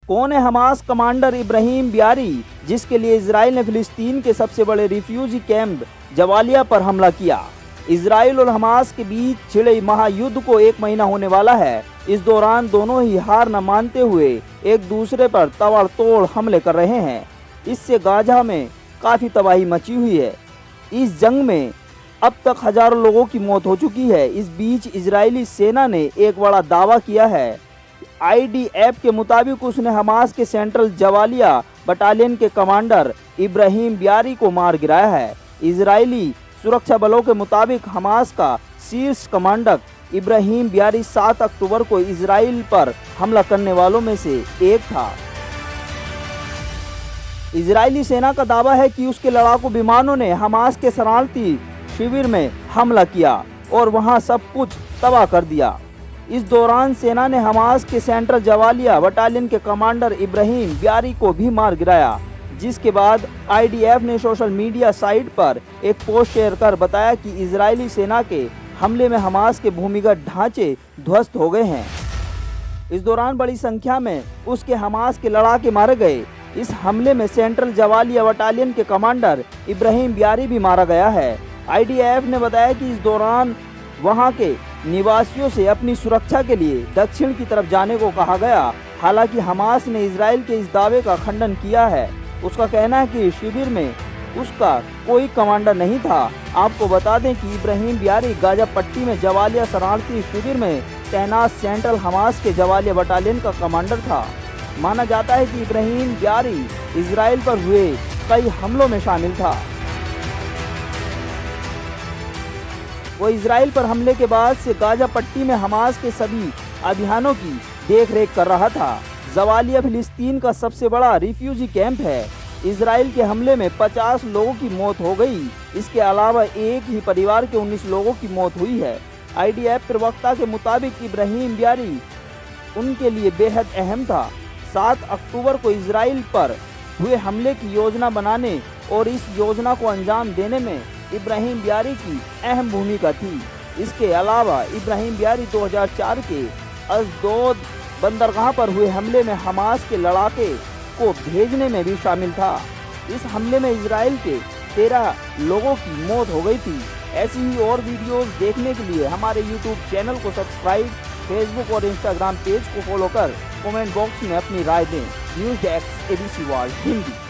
कौन है Hamas commander Ibrahim बियारी, जिसके लिए इजराइल ने फिलिस्तीन के सबसे बड़े रिफ्यूजी कैंप जवालिया पर हमला किया। इजराइल और हमास के बीच छिड़े महायुद्ध को 1 महीना होने वाला है। इस दौरान दोनों ही हार न मानते हुए एक दूसरे पर ताबड़तोड़ हमले कर रहे हैं। इससे गाजा में काफ़ी तबाही मची हुई है। इस जंग में अब तक हजारों लोगों की मौत हो चुकी है। इस बीच इजरायली सेना ने एक बड़ा दावा किया है। IDF के मुताबिक उसने हमास के सेंट्रल जवालिया बटालियन के कमांडर इब्राहिम बियारी को मार गिराया है। इजरायली सुरक्षा बलों के मुताबिक हमास का शीर्ष कमांडर इब्राहिम बियारी 7 अक्टूबर को इजराइल पर हमला करने वालों में से एक था। इजरायली सेना का दावा है कि उसके लड़ाकू विमानों ने हमास के शरणार्थी शिविर में हमला किया और वहां सब कुछ तबाह कर दिया। इस दौरान सेना ने हमास के सेंट्रल जवालिया बटालियन के कमांडर इब्राहिम बियारी को भी मार गिराया, जिसके बाद IDF ने सोशल मीडिया साइट पर एक पोस्ट शेयर कर बताया कि इजरायली सेना के हमले में हमास के भूमिगत ढांचे ध्वस्त हो गए हैं। इस दौरान बड़ी संख्या में उसके हमास के लड़ाके मारे गए। इस हमले में सेंट्रल जवालिया बटालियन के कमांडर इब्राहिम बियारी भी मारा गया है। IDF ने बताया कि इस दौरान वहां के निवासियों से अपनी सुरक्षा के लिए दक्षिण की तरफ जाने को कहा गया। हालांकि हमास ने इजराइल के इस दावे का खंडन किया है। उसका कहना है कि शिविर में उसका कोई कमांडर नहीं था। आपको बता दें कि इब्राहिम बियारी गाजा पट्टी में जवालिया शरणार्थी शिविर में तैनात सेंट्रल हमास के जवालिया बटालियन का कमांडर था। माना जाता है कि इब्राहिम बियारी इजराइल पर हुए कई हमलों में शामिल था। वो इजराइल पर हमले के बाद से गाजा पट्टी में हमास के सभी अभियानों की देखरेख कर रहा था। जवालिया फिलिस्तीन का सबसे बड़ा रिफ्यूजी कैंप है। इजराइल के हमले में 50 लोगों की मौत हो गई। इसके अलावा एक ही परिवार के 19 लोगों की मौत हुई है। IDF प्रवक्ता के मुताबिक इब्राहिम बियारी उनके लिए बेहद अहम था। 7 अक्टूबर को इजराइल पर हुए हमले की योजना बनाने और इस योजना को अंजाम देने में इब्राहिम बियारी की अहम भूमिका थी। इसके अलावा इब्राहिम बियारी 2004 के अशदोद बंदरगाह पर हुए हमले में हमास के लड़ाके को भेजने में भी शामिल था। इस हमले में इजराइल के 13 लोगों की मौत हो गई थी। ऐसी ही और वीडियोस देखने के लिए हमारे YouTube चैनल को सब्सक्राइब, फेसबुक और इंस्टाग्राम पेज को फॉलो कर कमेंट बॉक्स में अपनी राय दें। News desk ABC world Hindi.